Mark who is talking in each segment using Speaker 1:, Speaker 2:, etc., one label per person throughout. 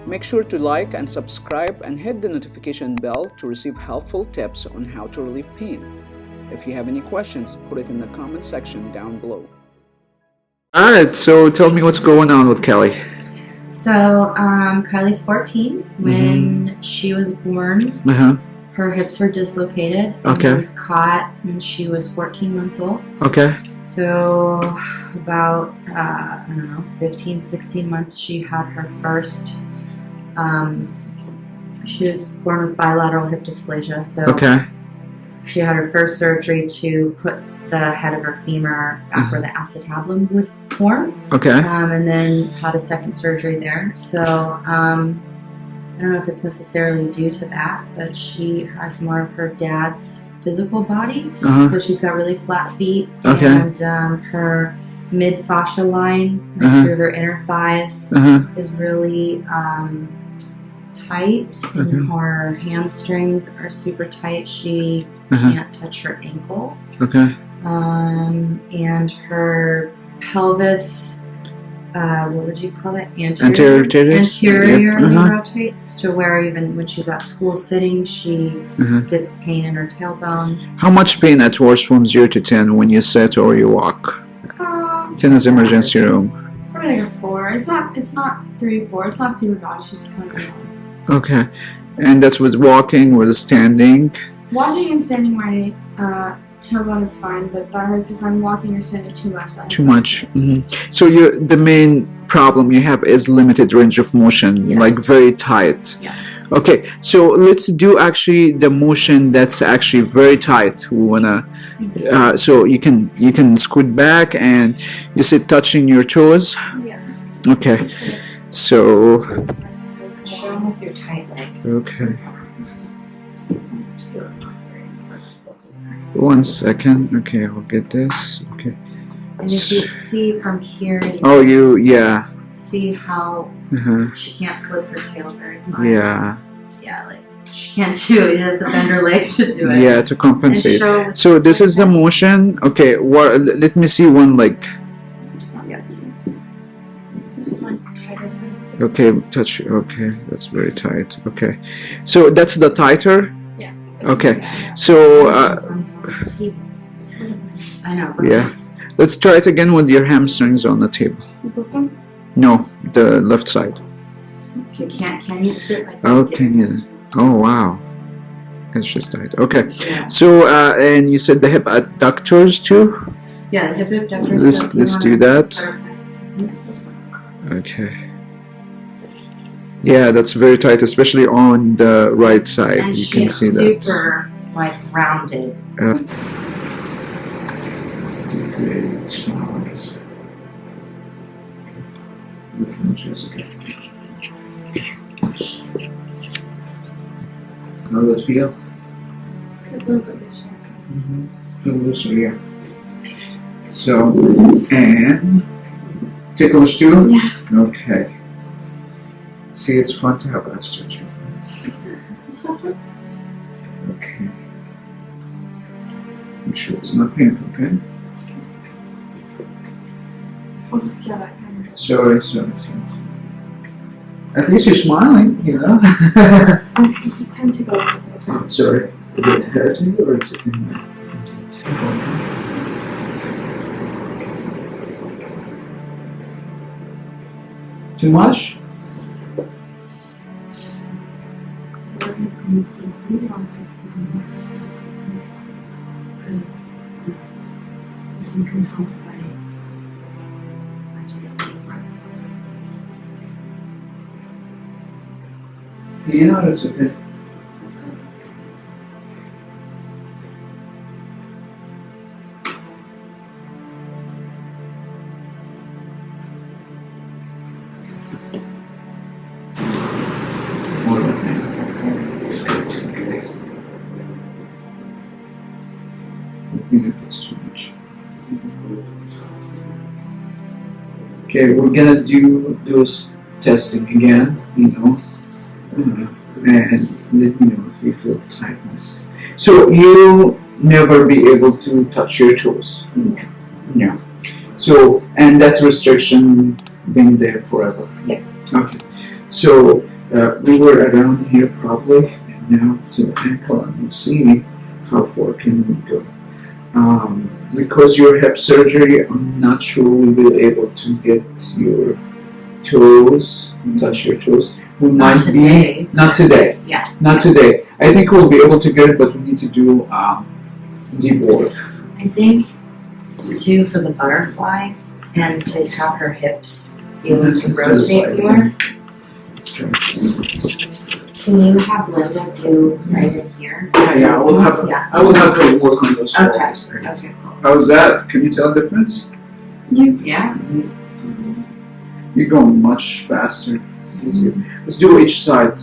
Speaker 1: Make sure to like and subscribe and hit the notification bell to receive helpful tips on how to relieve pain. If you have any questions, put it in the comment section down below. Alright, so tell me what's going on with Kelly.
Speaker 2: So, Kylie's 14. When she was born, her hips were dislocated.
Speaker 1: Okay.
Speaker 2: It was caught when she was 14 months old.
Speaker 1: Okay.
Speaker 2: So, about, 15, 16 months, she had her first, she was born with bilateral hip dysplasia. So, she had her first surgery to put the head of her femur back where the acetabulum would form. And then had a second surgery there. So I don't know if it's necessarily due to that, but she has more of her dad's physical body. So she's got really flat feet, and her mid fascia line through her inner thighs is really tight, and her hamstrings are super tight. She can't touch her ankle. And her pelvis, what would you call it? Anteriorly rotates to where even when she's at school sitting, she gets pain in her tailbone.
Speaker 1: How much pain at worst from 0 to 10 when you sit or you walk? 10 is emergency room.
Speaker 3: Probably like a 4. It's not 3, 4. It's not super bad. It's just kind of
Speaker 1: Okay. And that's with walking, with standing?
Speaker 3: Walking and standing, my tailbone is fine, but that hurts if I'm walking or standing too much.
Speaker 1: Too much. So the main problem you have is limited range of motion, like very tight. Okay, so let's do actually the motion that's actually very tight. We wanna, so you can scoot back and you sit touching your toes. Okay, so.
Speaker 2: Show them with your tight leg.
Speaker 1: Okay. 1 second. Okay, I'll get this. Okay.
Speaker 2: And if you see from here, see how she can't flip her tail very far.
Speaker 1: Yeah,
Speaker 2: like she can't do it. She has to bend her legs to do it.
Speaker 1: Yeah, to compensate. So this is the motion. Okay, let me see one leg.
Speaker 3: This is my tighter.
Speaker 1: Okay, touch. Okay, that's very tight. Okay, so that's the tighter. Okay, so
Speaker 2: I know.
Speaker 1: Let's try it again with your hamstrings on the table. No, the left side.
Speaker 2: If you can't, can you sit like that?
Speaker 1: Oh, can you? Oh, wow. It's just tight. Okay. So, and you said the hip adductors too?
Speaker 2: Yeah, the hip adductors.
Speaker 1: Let's do that. Okay. Yeah, that's very tight, especially on the right side.
Speaker 2: And
Speaker 1: you can see that.
Speaker 2: She's super, like, rounded.
Speaker 1: How does it feel?
Speaker 3: A little bit looser.
Speaker 1: Feel looser, yeah. So, and tickles too?
Speaker 3: Yeah.
Speaker 1: Okay. See, it's fun to have ASTR treatment. Okay. I'm sure it's not painful, okay?
Speaker 3: Oh, yeah, that kind of.
Speaker 1: Sorry. At least you're smiling, you know?
Speaker 3: It's just kind of tickles.
Speaker 1: Oh, sorry. Is it hurting you or is it too much?
Speaker 2: Because it's you can help by just deep breaths.
Speaker 1: Yeah, that's okay. If it's too much. Okay, we're gonna do those testing again, you know, and let me know if you feel tightness. So you'll never be able to touch your toes. Yeah. So, and that restriction been there forever.
Speaker 3: Yeah.
Speaker 1: Okay. So We were around here probably, and now to the ankle, and we'll see how far can we go. Because your hip surgery, I'm not sure we'll be able to get your toes, touch your toes. We
Speaker 2: Not today.
Speaker 1: Not today.
Speaker 2: Yeah.
Speaker 1: Not today. I think we'll be able to get it, but we need to do deep work.
Speaker 2: I think too for the butterfly and to have her hips be able to rotate more.
Speaker 1: Let's try.
Speaker 2: Can you have Linda do right in here?
Speaker 1: Yeah, I will have her work on those
Speaker 2: Okay.
Speaker 1: areas.
Speaker 2: Okay.
Speaker 1: How's that? Can you tell the difference?
Speaker 2: Yeah.
Speaker 1: You're going much faster. Easier. Let's do each side.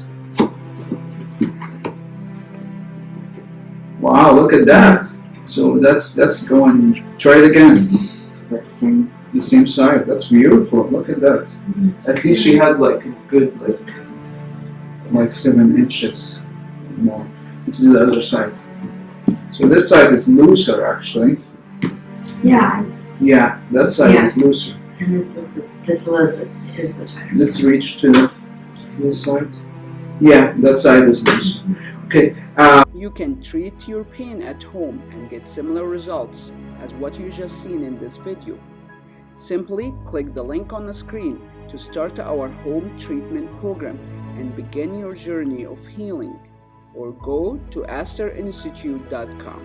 Speaker 1: Wow, look at that. So that's going. Try it again. The same side. That's beautiful. Look at that. At least she had like a good like 7 inches more. Let's do the other side. So this side is looser actually.
Speaker 3: Yeah.
Speaker 1: Yeah, that side is looser.
Speaker 2: And is the tighter.
Speaker 1: Let's reach to this side. Yeah, that side is looser. Okay. You can treat your pain at home and get similar results as what you just seen in this video. Simply click the link on the screen to start our home treatment program and begin your journey of healing, or go to asterinstitute.com.